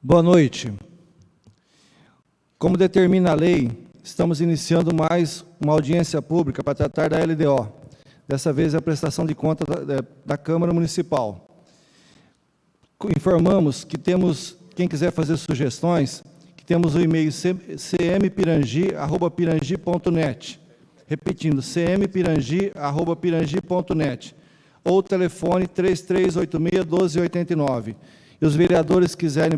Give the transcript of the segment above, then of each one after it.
Boa noite. Como determina a lei, estamos iniciando mais uma audiência pública para tratar da LDO. Dessa vez é a prestação de conta da Câmara Municipal. Informamos que temos, quem quiser fazer sugestões, que temos o e-mail cmpirangi@pirangi.net. Repetindo, cmpirangi@pirangi.net. Ou o telefone 3386-1289. E os vereadores quiserem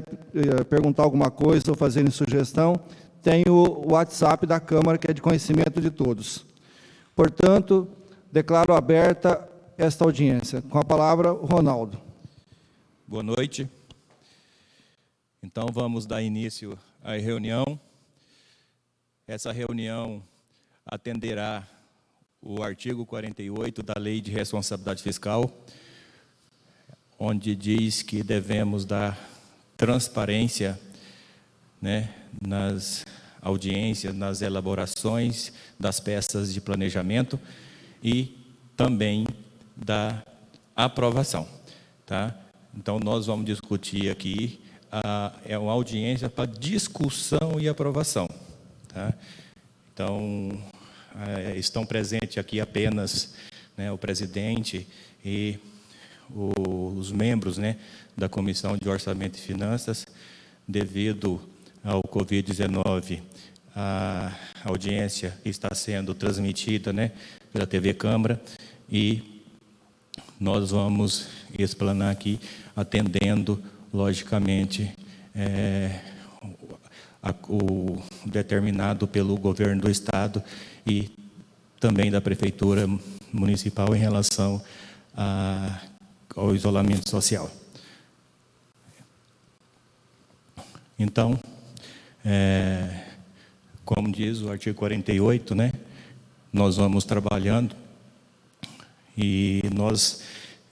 perguntar alguma coisa ou fazerem sugestão, tem o WhatsApp da Câmara, que é de conhecimento de todos. Portanto, declaro aberta esta audiência. Com a palavra, o Ronaldo. Boa noite. Então, vamos dar início à reunião. Essa reunião atenderá o artigo 48 da Lei de Responsabilidade Fiscal, onde diz que devemos dar transparência, nas audiências, nas elaborações das peças de planejamento e também da aprovação, tá? Então, nós vamos discutir aqui, é uma audiência para discussão e aprovação, tá? Então, estão presentes aqui apenas o presidente e os membros da Comissão de Orçamento e Finanças. Devido ao Covid-19, a audiência está sendo transmitida pela TV Câmara e nós vamos explanar aqui, atendendo, logicamente, o determinado pelo governo do Estado e também da Prefeitura Municipal em relação ao isolamento social. Então, como diz o artigo 48, nós vamos trabalhando e nós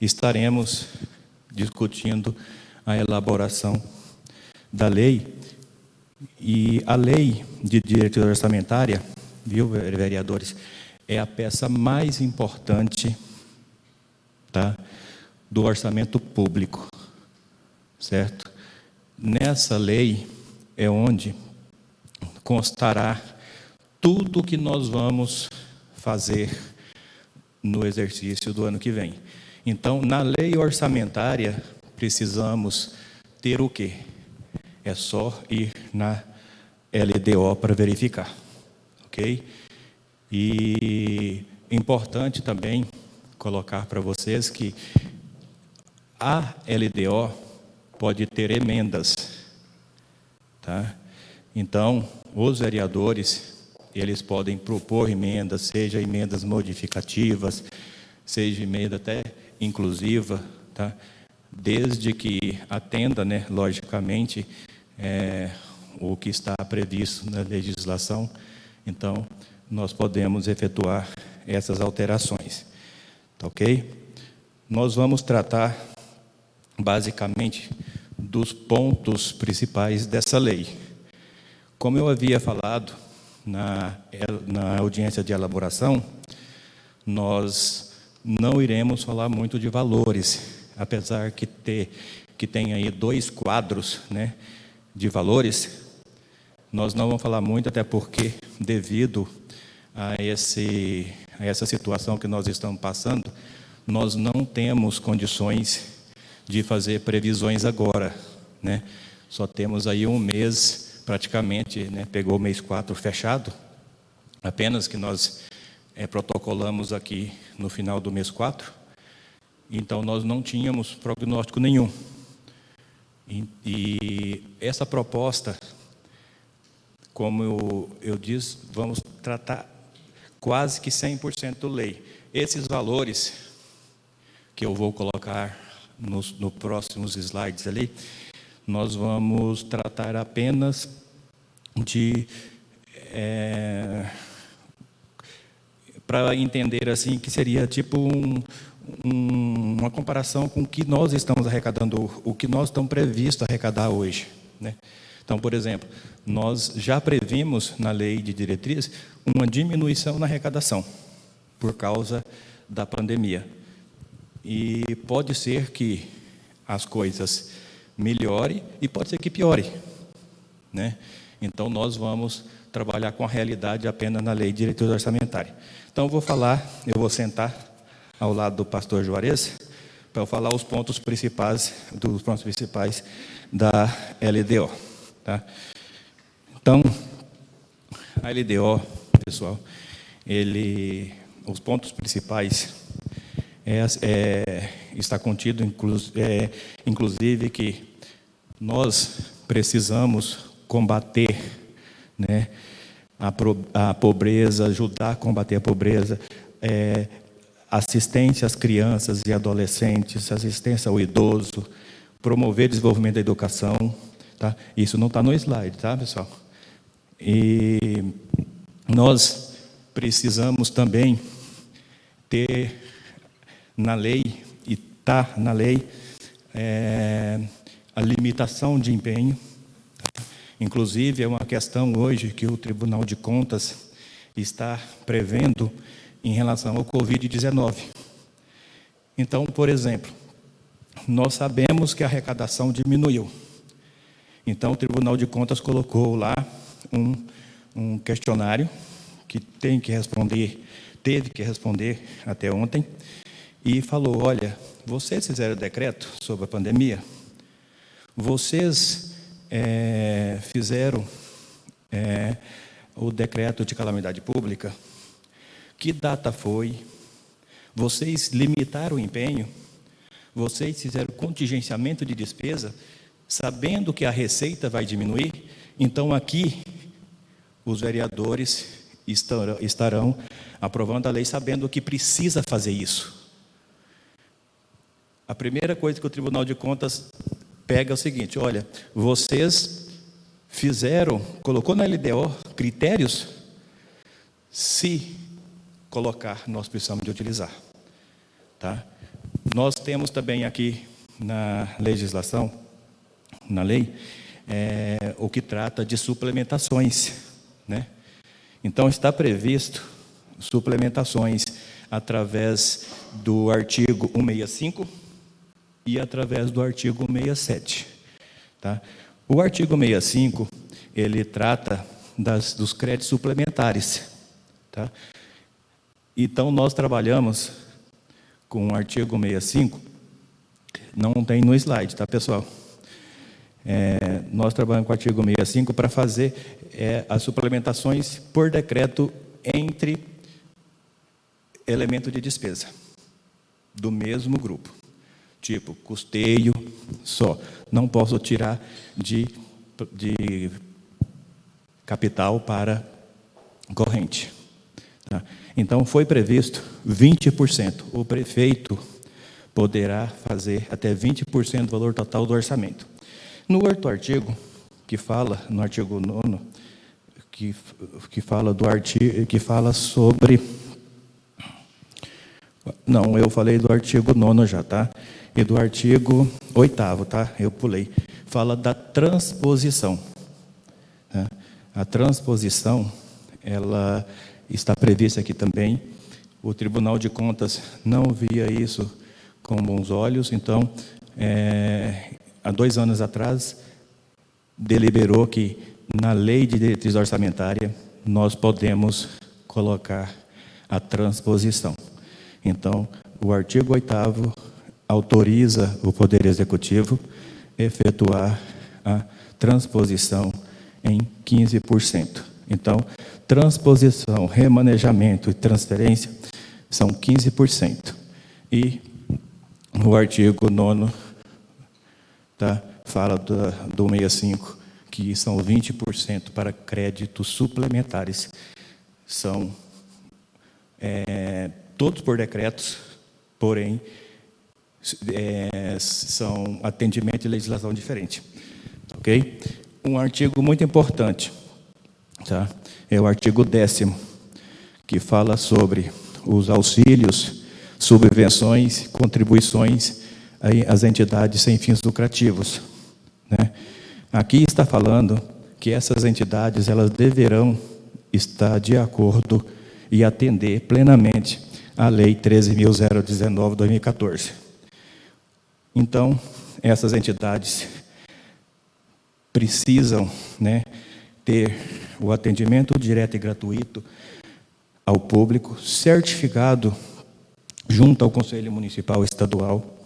estaremos discutindo a elaboração da lei. E a lei de diretriz orçamentária, viu, vereadores, é a peça mais importante, tá, do orçamento público, certo? Nessa lei é onde constará tudo o que nós vamos fazer no exercício do ano que vem. Então, na lei orçamentária, precisamos ter o quê? É só ir na LDO para verificar, ok? E importante também colocar para vocês que a LDO pode ter emendas, tá? Então, os vereadores, eles podem propor emendas, seja emendas modificativas, seja emenda até inclusiva, tá? Desde que atenda, logicamente, o que está previsto na legislação. Então, nós podemos efetuar essas alterações, tá, ok? Nós vamos tratar basicamente dos pontos principais dessa lei. Como eu havia falado na audiência de elaboração, nós não iremos falar muito de valores, apesar que tem aí 2 quadros, de valores. Nós não vamos falar muito, até porque, devido a essa situação que nós estamos passando, nós não temos condições de fazer previsões agora, Só temos aí um mês, praticamente, pegou o mês 4 fechado, apenas que nós protocolamos aqui no final do mês 4, então nós não tínhamos prognóstico nenhum. E essa proposta, como eu disse, vamos tratar quase que 100% lei. Esses valores que eu vou colocar nos próximos slides ali, nós vamos tratar apenas de para entender assim que seria tipo uma comparação com o que nós estamos arrecadando, o que nós estamos previsto arrecadar hoje, Então, por exemplo, nós já previmos na lei de diretriz uma diminuição na arrecadação por causa da pandemia. E pode ser que as coisas melhore e pode ser que piore, né? Então, nós vamos trabalhar com a realidade apenas na lei de diretriz orçamentária. Então, eu vou sentar ao lado do pastor Juarez, para eu falar os pontos principais da LDO. Tá? Então, a LDO, pessoal, os pontos principais está contido, inclusive, que nós precisamos combater, né, a pobreza, ajudar a combater a pobreza, assistência às crianças e adolescentes, assistência ao idoso, promover o desenvolvimento da educação, tá? Isso não está no slide, tá, pessoal? E nós precisamos também ter na lei, e está na lei, a limitação de empenho. Inclusive, é uma questão hoje que o Tribunal de Contas está prevendo em relação ao Covid-19. Então, por exemplo, nós sabemos que a arrecadação diminuiu. Então, o Tribunal de Contas colocou lá um questionário que teve que responder até ontem, e falou: olha, vocês fizeram o decreto sobre a pandemia, vocês fizeram o decreto de calamidade pública, que data foi? Vocês limitaram o empenho? Vocês fizeram contingenciamento de despesa, sabendo que a receita vai diminuir? Então, aqui, os vereadores estarão aprovando a lei sabendo que precisa fazer isso. A primeira coisa que o Tribunal de Contas pega é o seguinte: olha, vocês colocou na LDO critérios, se colocar, nós precisamos de utilizar. Tá? Nós temos também aqui na legislação, na lei, o que trata de suplementações, né? Então, está previsto suplementações através do artigo 165 e através do artigo 67. Tá? O artigo 65, ele trata dos créditos suplementares. Tá? Então, nós trabalhamos com o artigo 65, não tem no slide, tá, pessoal? Nós trabalhamos com o artigo 65 para fazer as suplementações por decreto entre elemento de despesa do mesmo grupo. Tipo, custeio só. Não posso tirar de capital para corrente. Tá? Então, foi previsto 20%. O prefeito poderá fazer até 20% do valor total do orçamento. No outro artigo, que fala, no artigo 9º, que fala sobre... Não, eu falei do artigo 9º já, tá? E do artigo 8º, tá? Eu pulei. Fala da transposição. Tá? A transposição, ela está prevista aqui também. O Tribunal de Contas não via isso com bons olhos, então, há 2 anos atrás, deliberou que na lei de diretriz orçamentária nós podemos colocar a transposição. Então, o artigo 8º autoriza o Poder Executivo a efetuar a transposição em 15%. Então, transposição, remanejamento e transferência são 15%. E o artigo 9º fala do 65, que são 20% para créditos suplementares. São todos por decretos, porém, são atendimento e legislação diferente. Ok? Um artigo muito importante, tá? É o artigo 10º, que fala sobre os auxílios, subvenções, contribuições às entidades sem fins lucrativos, né? Aqui está falando que essas entidades, elas deverão estar de acordo e atender plenamente a Lei 13.019/2014. Então, essas entidades, precisam, né, ter o atendimento direto e gratuito ao público, certificado junto ao Conselho Municipal e Estadual,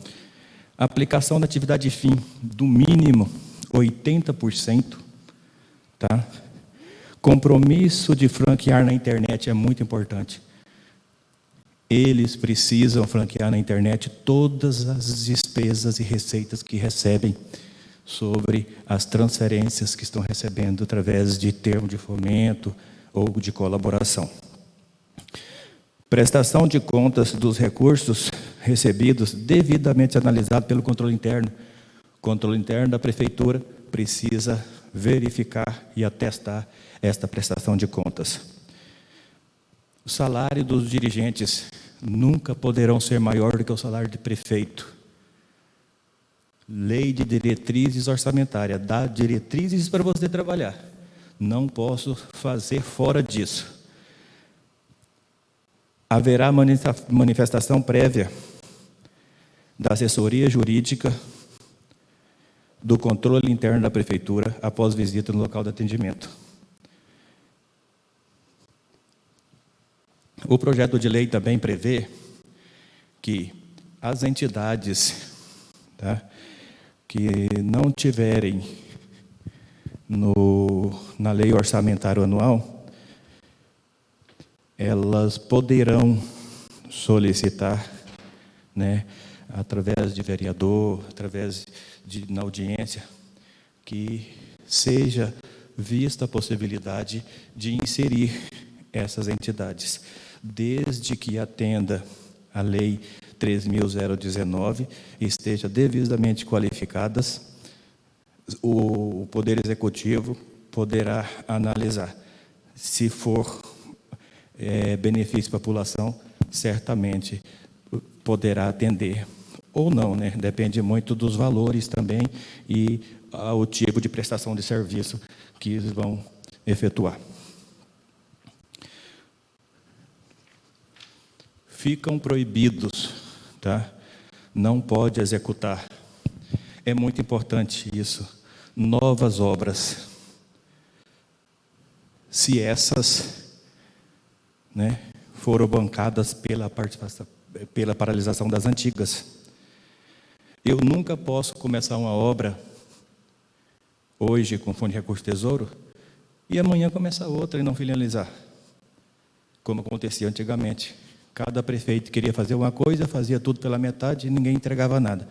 aplicação da atividade fim do mínimo 80%, tá? Compromisso de franquear na internet é muito importante. Eles precisam franquear na internet todas as despesas e receitas que recebem sobre as transferências que estão recebendo através de termo de fomento ou de colaboração. Prestação de contas dos recursos recebidos devidamente analisado pelo controle interno. O controle interno da prefeitura precisa verificar e atestar esta prestação de contas. O salário dos dirigentes nunca poderão ser maior do que o salário de prefeito. Lei de diretrizes orçamentárias dá diretrizes para você trabalhar. Não posso fazer fora disso. Haverá manifestação prévia da assessoria jurídica do controle interno da prefeitura após visita no local de atendimento. O projeto de lei também prevê que as entidades, tá, que não tiverem na lei orçamentária anual, elas poderão solicitar, né, através de vereador, na audiência, que seja vista a possibilidade de inserir essas entidades, desde que atenda a Lei 3.019, esteja devidamente qualificadas, o Poder Executivo poderá analisar. Se for benefício para a população, certamente poderá atender, ou não, né? Depende muito dos valores também e o tipo de prestação de serviço que eles vão efetuar. Ficam proibidos, tá? Não pode executar. É muito importante isso. Novas obras. Se essas, né, foram bancadas pela paralisação das antigas. Eu nunca posso começar uma obra hoje com Fundo de Recurso Tesouro e amanhã começar outra e não finalizar, como acontecia antigamente. Cada prefeito queria fazer uma coisa, fazia tudo pela metade e ninguém entregava nada.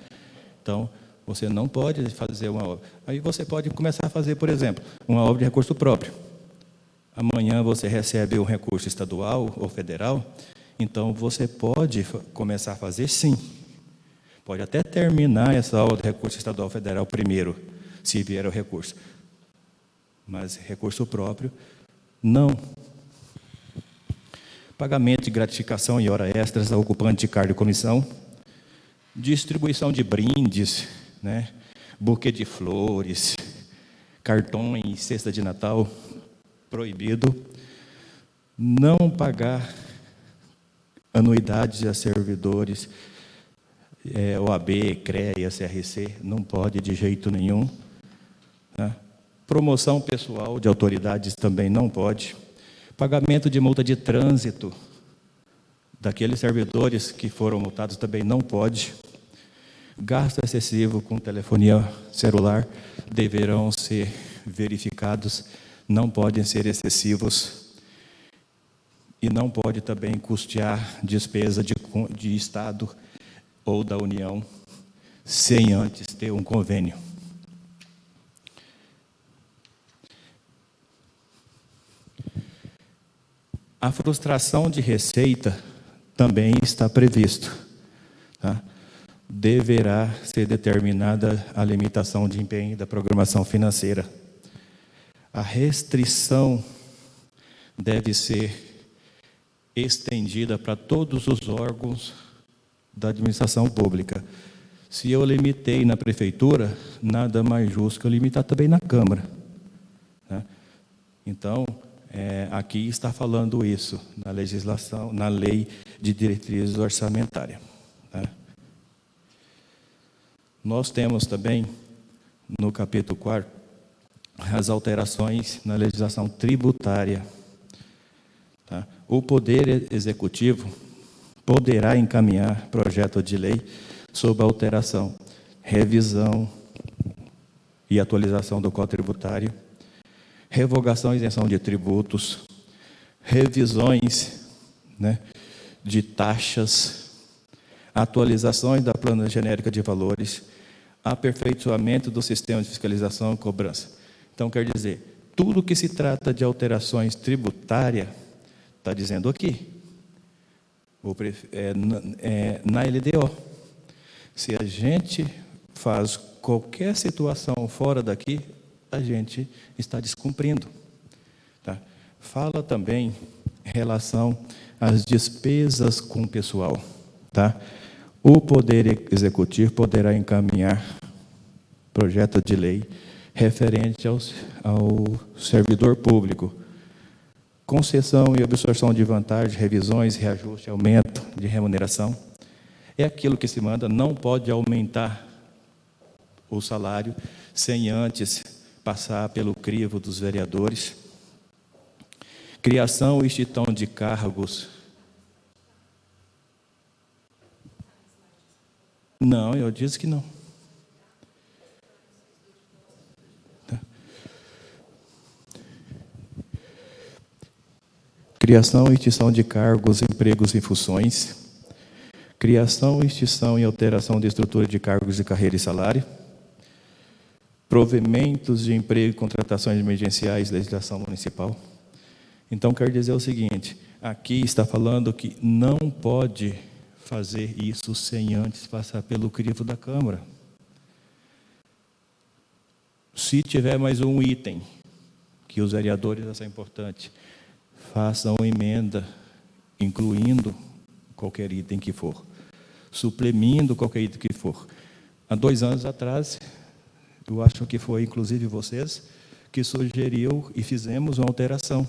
Então, você não pode fazer uma obra. Aí você pode começar a fazer, por exemplo, uma obra de recurso próprio. Amanhã você recebe um recurso estadual ou federal, então você pode começar a fazer, sim. Pode até terminar essa obra de recurso estadual ou federal primeiro, se vier o recurso. Mas recurso próprio, não. Pagamento de gratificação e hora extras ao ocupante de cargo e comissão, distribuição de brindes, né, buquê de flores, cartões, cesta de Natal, proibido. Não pagar anuidades a servidores, OAB, CREA, CRC, não pode de jeito nenhum. Tá? Promoção pessoal de autoridades também não pode. Pagamento de multa de trânsito daqueles servidores que foram multados também não pode. Gasto excessivo com telefonia celular deverão ser verificados, não podem ser excessivos. E não pode também custear despesa de Estado ou da União sem antes ter um convênio. A frustração de receita também está previsto. Tá? Deverá ser determinada a limitação de empenho da programação financeira. A restrição deve ser estendida para todos os órgãos da administração pública. Se eu limitei na prefeitura, nada mais justo que eu limitar também na Câmara. Tá? Então, aqui está falando isso, na legislação, na lei de diretrizes orçamentárias. Tá? Nós temos também, no capítulo 4, as alterações na legislação tributária. Tá? O Poder Executivo poderá encaminhar projeto de lei sobre alteração, revisão e atualização do Código Tributário, revogação e isenção de tributos, revisões, né, de taxas, atualizações da plana genérica de valores, aperfeiçoamento do sistema de fiscalização e cobrança. Então, quer dizer, tudo que se trata de alterações tributárias, está dizendo aqui, na LDO. Se a gente faz qualquer situação fora daqui, a gente está descumprindo. Tá? Fala também em relação às despesas com o pessoal. Tá? O Poder Executivo poderá encaminhar projeto de lei referente ao servidor público, concessão e absorção de vantagem, revisões, reajuste, aumento de remuneração. É aquilo que se manda, não pode aumentar o salário sem antes passar pelo crivo dos vereadores. Criação e extinção de cargos. Não, eu disse que não. Tá. Criação e extinção de cargos, empregos e funções. Criação, extinção e alteração de estrutura de cargos de carreira e salário. Provimentos de emprego e contratações emergenciais, legislação municipal. Então, quer dizer o seguinte, aqui está falando que não pode fazer isso sem antes passar pelo crivo da Câmara. Se tiver mais um item, que os vereadores acham importante, façam emenda, incluindo qualquer item que for, suprimindo qualquer item que for. Há 2 anos atrás, eu acho que foi inclusive vocês que sugeriu e fizemos uma alteração,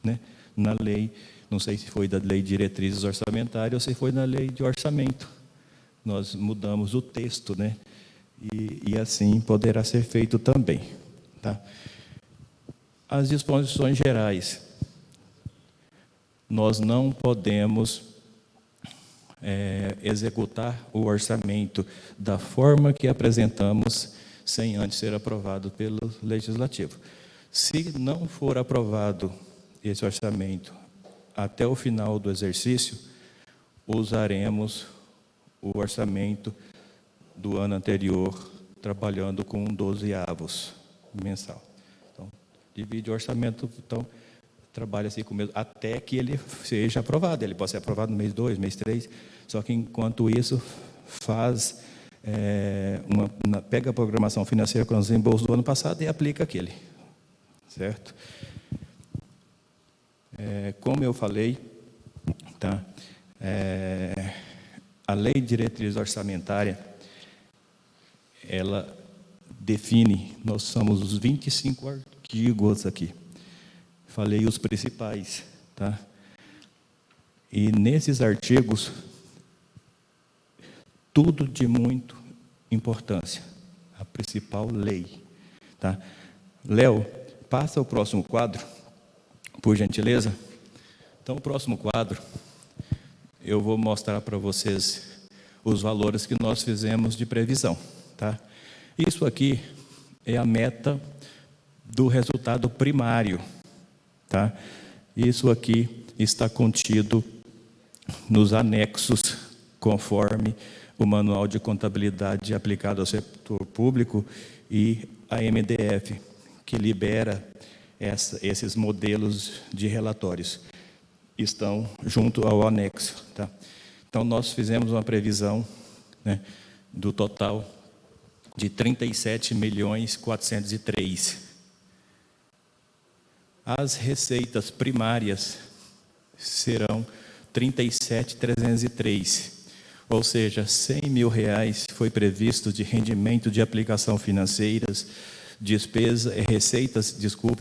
né, na lei, não sei se foi da lei de diretrizes orçamentárias ou se foi na lei de orçamento. Nós mudamos o texto, né, e assim poderá ser feito também. Tá? As disposições gerais. Nós não podemos executar o orçamento da forma que apresentamos sem antes ser aprovado pelo Legislativo. Se não for aprovado esse orçamento até o final do exercício, usaremos o orçamento do ano anterior, trabalhando com 12avos mensal. Então, divide o orçamento, então, trabalha assim com o mesmo, até que ele seja aprovado. Ele pode ser aprovado no mês 2, mês 3, só que enquanto isso faz... pega a programação financeira com os reembolsos do ano passado e aplica aquele, certo? Como eu falei, tá? A lei de diretriz orçamentária, ela define, nós somos os 25 artigos aqui, falei os principais, tá? E nesses artigos, tudo de muito importância, a principal lei. Tá? Léo, passa o próximo quadro, por gentileza. Então, o próximo quadro, eu vou mostrar para vocês os valores que nós fizemos de previsão. Tá? Isso aqui é a meta do resultado primário. Tá? Isso aqui está contido nos anexos, conforme o Manual de Contabilidade aplicado ao setor público e a MDF, que libera esses modelos de relatórios. Estão junto ao anexo. Tá? Então, nós fizemos uma previsão, né, do total de 37.403.000. As receitas primárias serão 37.303. Ou seja, R$100 mil foi previsto de rendimento de aplicação financeiras, receitas,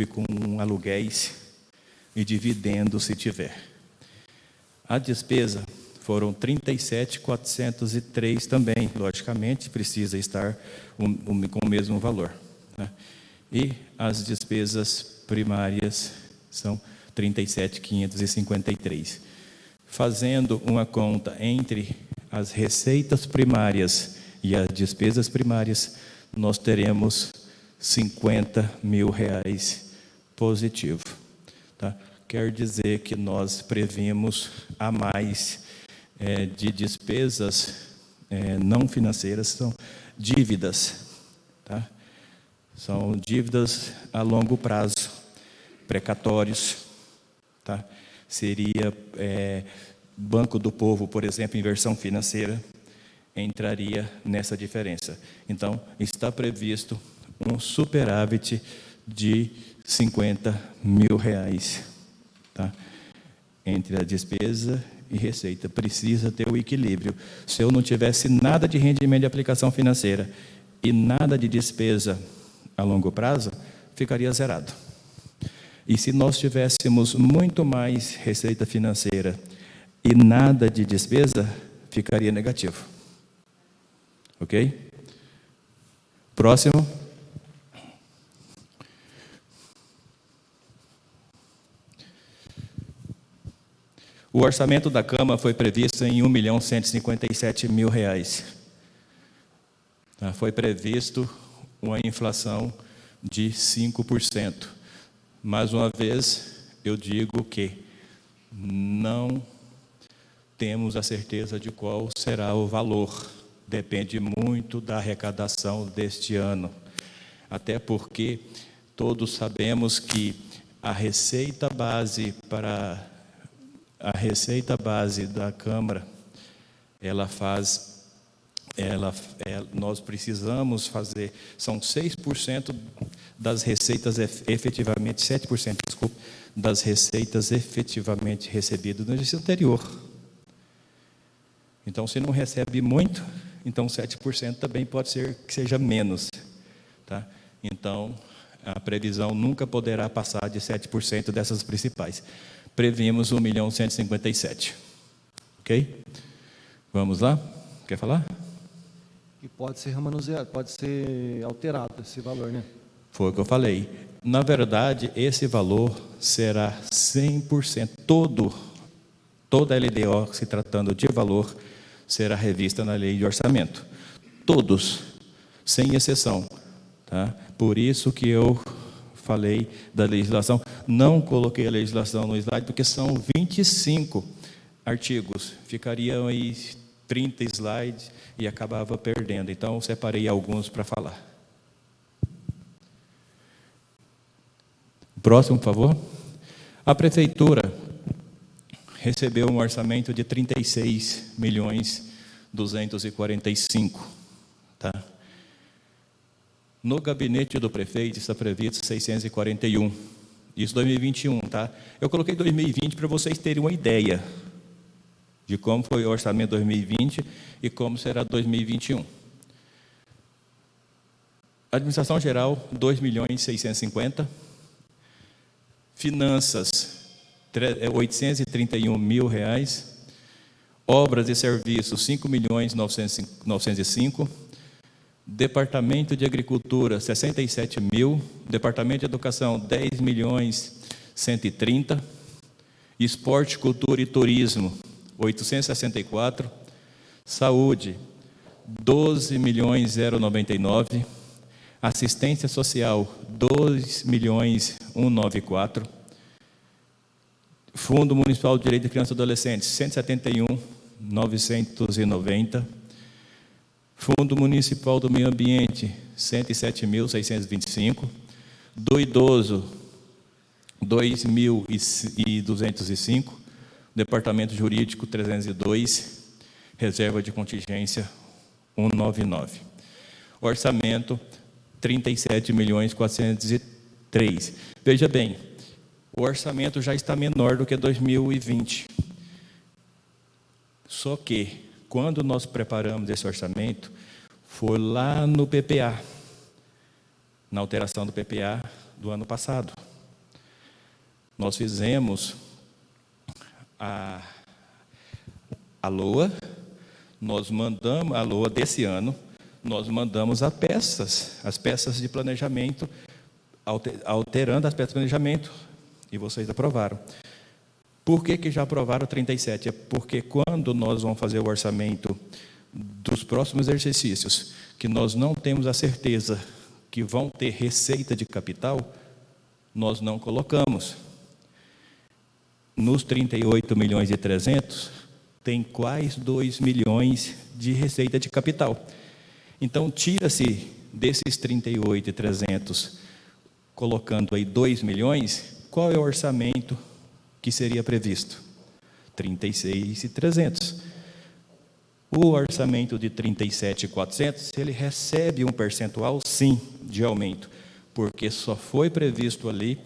com aluguéis e dividendos, se tiver. A despesa foram 37.403 também, logicamente, precisa estar com o mesmo valor. Né? e as despesas primárias são 37.553. Fazendo uma conta entre as receitas primárias e as despesas primárias, nós teremos R$50 mil positivo. Tá? Quer dizer que nós previmos a mais de despesas não financeiras, são dívidas. Tá? São dívidas a longo prazo, precatórios. Tá? Seria Banco do Povo, por exemplo, inversão financeira, entraria nessa diferença. Então, está previsto um superávit de R$50 mil. Tá? Entre a despesa e receita. Precisa ter o equilíbrio. Se eu não tivesse nada de rendimento de aplicação financeira e nada de despesa a longo prazo, ficaria zerado. E se nós tivéssemos muito mais receita financeira e nada de despesa, ficaria negativo. Ok? Próximo. O orçamento da Câmara foi previsto em R$1.157.000. Foi previsto uma inflação de 5%. Mais uma vez, eu digo que não temos a certeza de qual será o valor. Depende muito da arrecadação deste ano. Até porque todos sabemos que a receita base da Câmara, nós precisamos fazer, são 6% das receitas efetivamente, 7%, desculpa, das receitas efetivamente recebidas no exercício anterior. Então, se não recebe muito, então 7% também pode ser que seja menos. Tá? Então, a previsão nunca poderá passar de 7% dessas principais. Previmos 1.157.000. Ok? Vamos lá? Quer falar? E pode ser remanuseado, pode ser alterado esse valor, né? Foi o que eu falei. Na verdade, esse valor será 100%. Toda a LDO, se tratando de valor, será revista na lei de orçamento. Todos, sem exceção. Tá? Por isso que eu falei da legislação. Não coloquei a legislação no slide, porque são 25 artigos. Ficariam aí 30 slides e acabava perdendo. Então, separei alguns para falar. Próximo, por favor. A Prefeitura recebeu um orçamento de 36.245.000. Tá? No gabinete do prefeito está previsto 641. Isso 2021, tá? Eu coloquei 2020 para vocês terem uma ideia de como foi o orçamento 2020 e como será 2021. Administração geral, 2.650.000. Finanças, R$831.000. Obras e serviços, 5.905.000. Departamento de Agricultura, 67.000. Departamento de Educação, 10.130.000. Esporte, Cultura e Turismo, 864. Saúde, 12.099.000. Assistência Social, 2.194.000. Fundo Municipal de Direito de Criança e Adolescente, 171.990. Fundo Municipal do Meio Ambiente, 107.625. Do Idoso, 2.205. Departamento Jurídico, 302. Reserva de Contingência, 199. Orçamento, 37.403.000. Veja bem, o orçamento já está menor do que 2020. Só que, quando nós preparamos esse orçamento, foi lá no PPA, na alteração do PPA do ano passado. Nós fizemos a LOA, nós mandamos a LOA desse ano, nós mandamos as peças de planejamento alterando aspectos de planejamento, e vocês aprovaram. Por que já aprovaram 37? É porque quando nós vamos fazer o orçamento dos próximos exercícios, que nós não temos a certeza que vão ter receita de capital, nós não colocamos. Nos 38.300.000, tem quase 2 milhões de receita de capital. Então, tira-se desses 38.300.000, colocando aí 2 milhões, qual é o orçamento que seria previsto? 36.300. O orçamento de 37.400, ele recebe um percentual, sim, de aumento, porque só foi previsto ali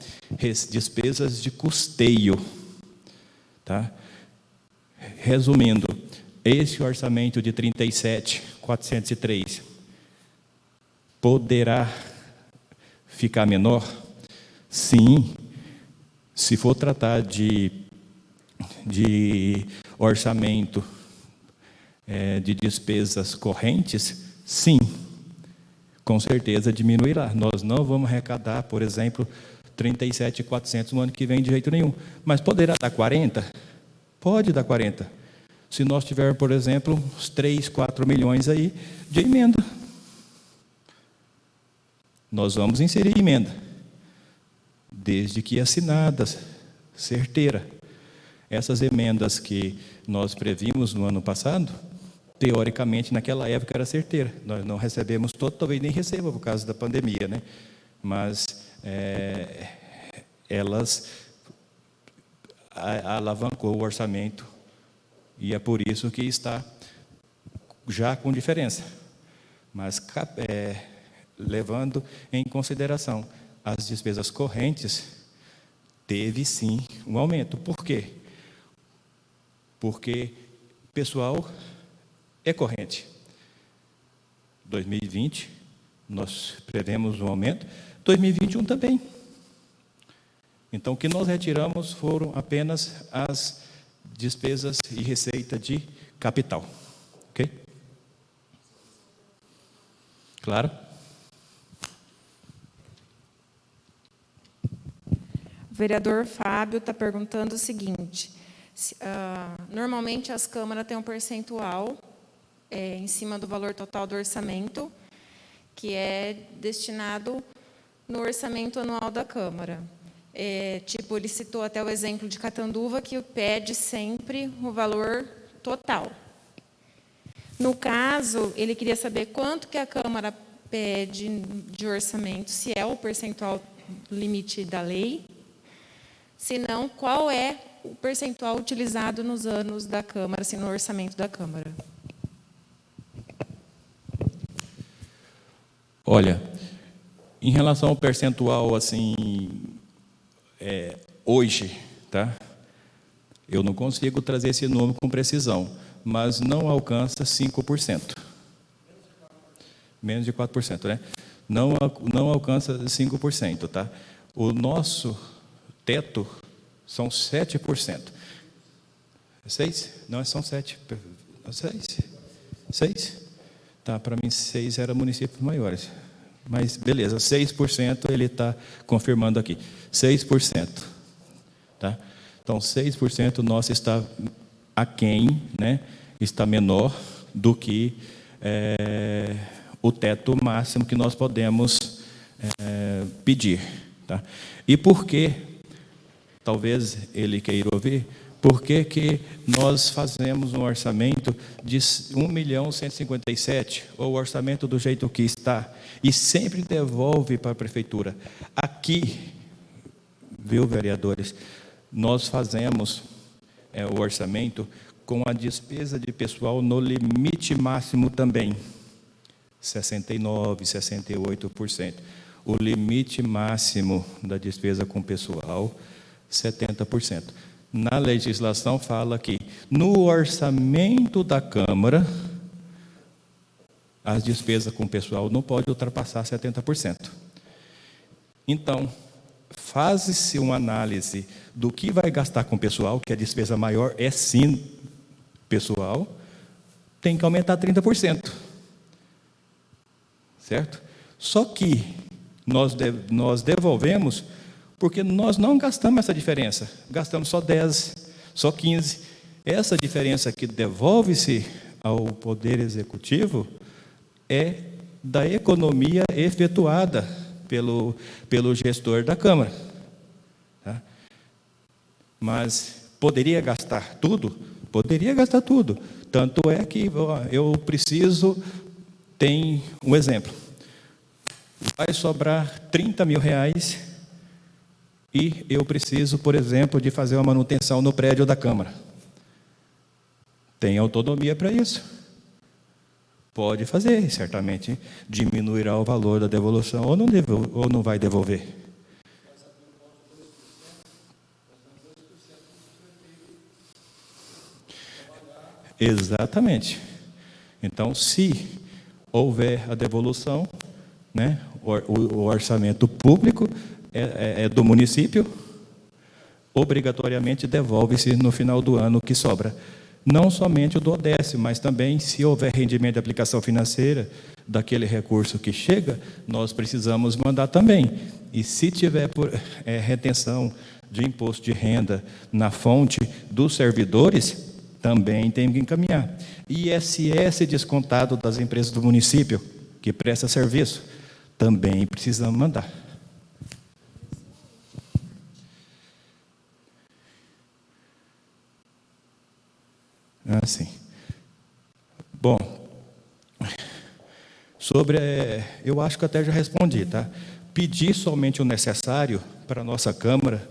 despesas de custeio. Tá? Resumindo, esse orçamento de 37.403 poderá ficar menor? Sim, se for tratar de orçamento de despesas correntes, sim, com certeza diminuirá. Nós não vamos arrecadar, por exemplo, 37.400 no ano que vem de jeito nenhum. Mas poderá dar 40? Pode dar 40. Se nós tivermos, por exemplo, uns 3, 4 milhões aí de emenda. Nós vamos inserir emenda, desde que assinadas, certeira. Essas emendas que nós previmos no ano passado, teoricamente, naquela época era certeira. Nós não recebemos todo, talvez nem receba por causa da pandemia, né? Mas elas alavancou o orçamento e é por isso que está já com diferença. Mas levando em consideração as despesas correntes, teve sim um aumento. Por quê? Porque pessoal é corrente. 2020, nós prevemos um aumento, 2021 também. Então, o que nós retiramos foram apenas as despesas e receita de capital. Ok? Claro? O vereador Fábio está perguntando o seguinte: normalmente as câmaras têm um percentual em cima do valor total do orçamento, que é destinado no orçamento anual da Câmara. Ele citou até o exemplo de Catanduva, que pede sempre o valor total. No caso, ele queria saber quanto que a Câmara pede de orçamento, se é o percentual limite da lei, se não, qual é o percentual utilizado nos anos da Câmara, assim, no orçamento da Câmara. Olha, em relação ao percentual, assim, hoje, tá? Eu não consigo trazer esse número com precisão, mas não alcança 5%. Menos de 4%, né? Não alcança 5%, tá? O nosso teto são 7%. 6? Não, são 7. 6? Tá, para mim 6 era municípios maiores. Mas, beleza, 6% ele está confirmando aqui. 6%. Tá? Então, 6% nosso está aquém, né? Está menor do que o teto máximo que nós podemos pedir. Tá? E por que, talvez ele queira ouvir, por que nós fazemos um orçamento de 1.157.000, ou o orçamento do jeito que está, e sempre devolve para a prefeitura? Aqui, viu, vereadores, nós fazemos o orçamento com a despesa de pessoal no limite máximo também, 69%, 68%. O limite máximo da despesa com pessoal, 70%. Na legislação fala que no orçamento da Câmara, as despesas com pessoal não podem ultrapassar 70%. Então, faz-se uma análise do que vai gastar com pessoal, que a despesa maior é sim pessoal, tem que aumentar 30%. Certo? Só que nós devolvemos porque nós não gastamos essa diferença, gastamos só 10, só 15. Essa diferença que devolve-se ao Poder Executivo é da economia efetuada pelo gestor da Câmara. Tá? Mas poderia gastar tudo? Poderia gastar tudo. Tanto é que eu preciso, tem um exemplo, vai sobrar 30 mil reais e eu preciso, por exemplo, de fazer uma manutenção no prédio da Câmara. Tem autonomia para isso? Pode fazer, certamente diminuirá o valor da devolução ou não vai devolver. Exatamente. Então, se houver a devolução, né, o orçamento público é do município, obrigatoriamente devolve-se no final do ano o que sobra. Não somente o do ODS, mas também, se houver rendimento de aplicação financeira daquele recurso que chega, nós precisamos mandar também. E se tiver retenção de imposto de renda na fonte dos servidores, também tem que encaminhar. ISS descontado das empresas do município, que presta serviço, também precisamos mandar. Assim. Bom, eu acho que até já respondi, tá? Pedir somente o necessário para a nossa Câmara,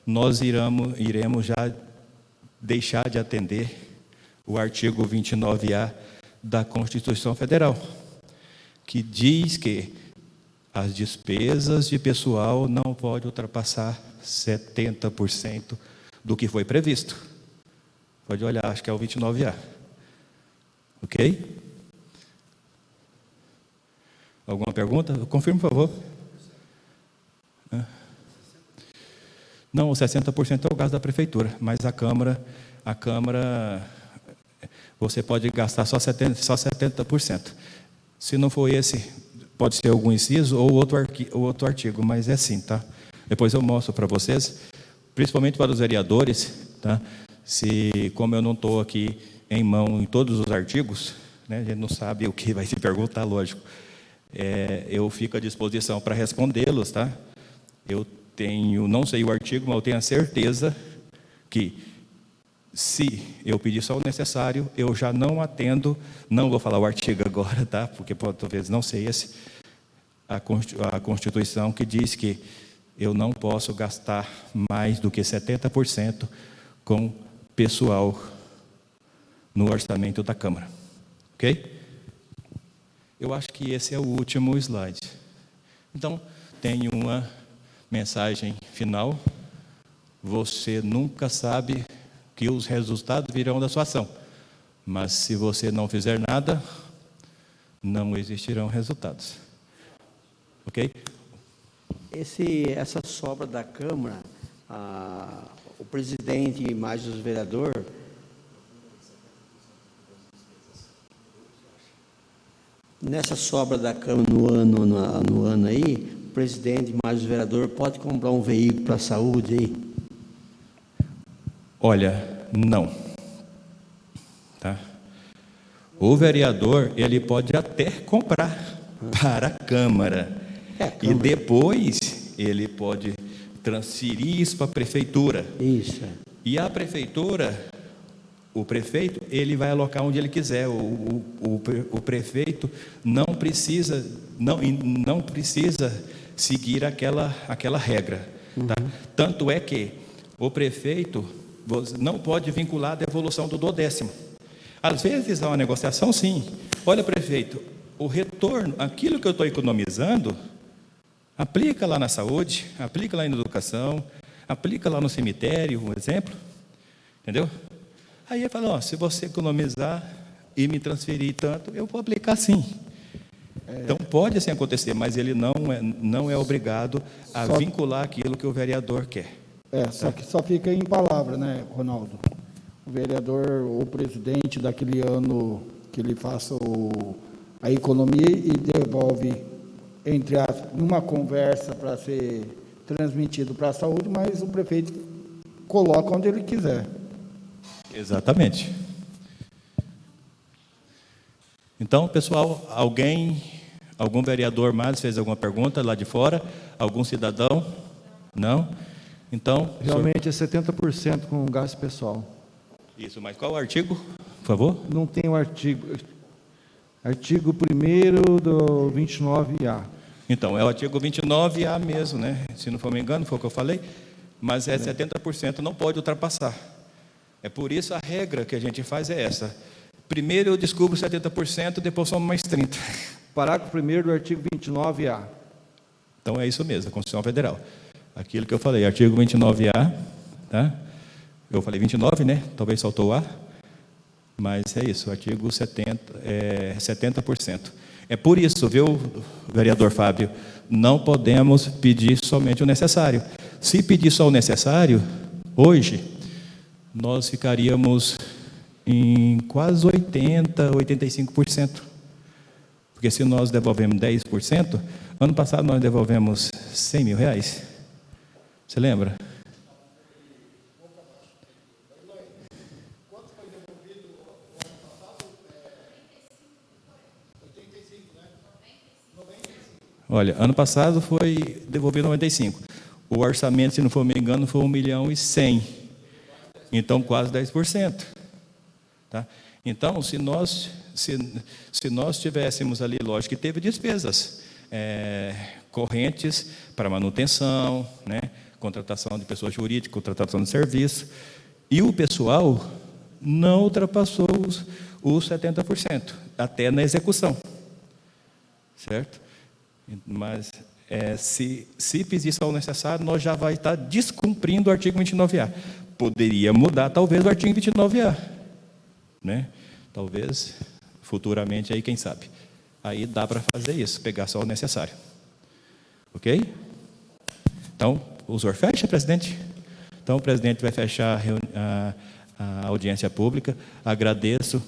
nós iremos já deixar de atender o artigo 29A da Constituição Federal, que diz que as despesas de pessoal não podem ultrapassar 70% do que foi previsto. Pode olhar, acho que é o 29A. Ok? Alguma pergunta? Confirme, por favor. Não, o 60% é o gasto da Prefeitura, mas a Câmara, você pode gastar só 70%. Se não for esse, pode ser algum inciso ou outro artigo, mas é assim, tá? Depois eu mostro para vocês, principalmente para os vereadores, tá? Como eu não estou aqui em mão em todos os artigos, né, a gente não sabe o que vai se perguntar, lógico. Eu fico à disposição para respondê-los, tá? Não sei o artigo, mas eu tenho a certeza que, se eu pedir só o necessário, eu já não atendo, não vou falar o artigo agora, tá? Porque talvez não sei esse, a Constituição que diz que eu não posso gastar mais do que 70% com pessoal no orçamento da Câmara. Ok? Eu acho que esse é o último slide. Então, tenho uma mensagem final. Você nunca sabe que os resultados virão da sua ação. Mas se você não fizer nada, não existirão resultados. Ok? Essa sobra da Câmara, o presidente e mais os vereadores, nessa sobra da Câmara no ano aí, o presidente mais os vereadores pode comprar um veículo para a saúde aí? Olha, não. Tá? O vereador, ele pode até comprar para a Câmara. E depois ele pode transferir isso para a Prefeitura. Isso. E a Prefeitura, o prefeito, ele vai alocar onde ele quiser. O prefeito não precisa seguir aquela regra. Tá? Tanto é que o prefeito não pode vincular a devolução do 12º. Às vezes há uma negociação, sim. Olha, prefeito, o retorno, aquilo que eu estou economizando, aplica lá na saúde, aplica lá na educação, aplica lá no cemitério, um exemplo. Entendeu? Aí ele fala, se você economizar e me transferir tanto, eu vou aplicar sim. Então pode assim acontecer, mas ele não é obrigado a vincular aquilo que o vereador quer. Só que só fica em palavra, né, Ronaldo? O vereador ou o presidente daquele ano que ele faça a economia e devolve numa conversa para ser transmitido para a saúde, mas o prefeito coloca onde ele quiser. Exatamente. Então, pessoal, algum vereador mais fez alguma pergunta lá de fora? Algum cidadão? Não? Então... Realmente é 70% com gasto pessoal. Isso, mas qual o artigo, por favor? Não tem o artigo. Artigo 1º do 29A. Então, é o artigo 29A mesmo, né? Se não for me engano, foi o que eu falei, mas é 70%, não pode ultrapassar. É por isso a regra que a gente faz é essa. Primeiro eu descubro 70%, depois soma mais 30%. Parágrafo 1º do artigo 29A. Então é isso mesmo, a Constituição Federal. Aquilo que eu falei, artigo 29A, tá? Eu falei 29, né? Talvez saltou o A, mas é isso, artigo 70%. É por isso, viu, vereador Fábio, não podemos pedir somente o necessário. Se pedir só o necessário, hoje, nós ficaríamos em quase 80%, 85%. Porque se nós devolvemos 10%, ano passado nós devolvemos R$100 mil. Você lembra? Quanto foi devolvido o ano passado? 85, né? 95. Olha, ano passado foi devolvido 95. O orçamento, se não for me engano, foi 1.100.000. Então, quase 10%. Tá? Então, se nós tivéssemos ali, lógico que teve despesas correntes para manutenção, né? Contratação de pessoas jurídicas, contratação de serviço, e o pessoal não ultrapassou os 70%, até na execução, certo? Mas se pedir só o necessário, nós já vai estar descumprindo o artigo 29A. Poderia mudar, talvez, o artigo 29A, né? Talvez, futuramente, aí, quem sabe. Aí dá para fazer isso, pegar só o necessário. Ok? Então, o senhor fecha, presidente? Então, o presidente vai fechar a audiência pública. Agradeço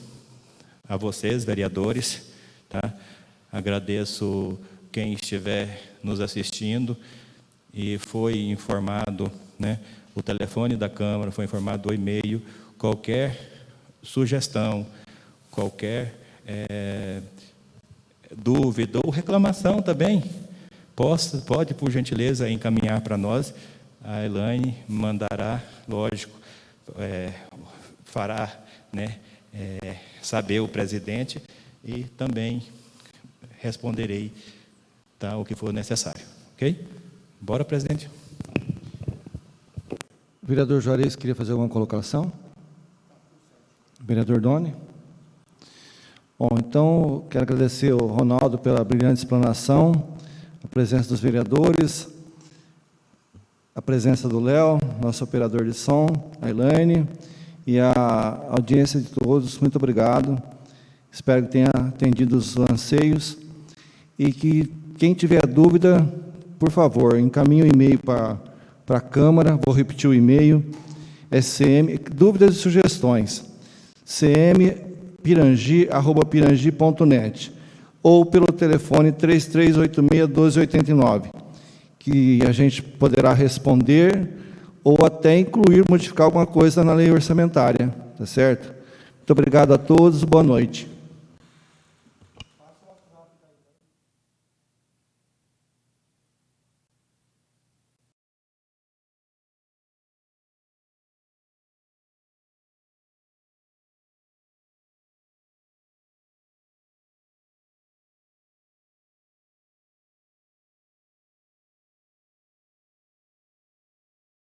a vocês, vereadores, tá? Agradeço quem estiver nos assistindo e foi informado, né? O telefone da Câmara foi informado, o e-mail, qualquer sugestão, qualquer dúvida ou reclamação também, pode, por gentileza, encaminhar para nós. A Elaine mandará, lógico, fará, né, saber o presidente e também responderei, tá, o que for necessário. Ok? Bora, presidente. O vereador Juarez queria fazer alguma colocação? Vereador Doni? Bom, então, quero agradecer ao Ronaldo pela brilhante explanação, a presença dos vereadores, a presença do Léo, nosso operador de som, a Elaine, e a audiência de todos. Muito obrigado. Espero que tenha atendido os anseios e que quem tiver dúvida, por favor, encaminhe o e-mail para a Câmara. Vou repetir o e-mail, dúvidas e sugestões, cmpirangi@pirangi.net, ou pelo telefone 3386-1289, que a gente poderá responder ou até incluir, modificar alguma coisa na lei orçamentária, tá certo? Muito obrigado a todos, boa noite.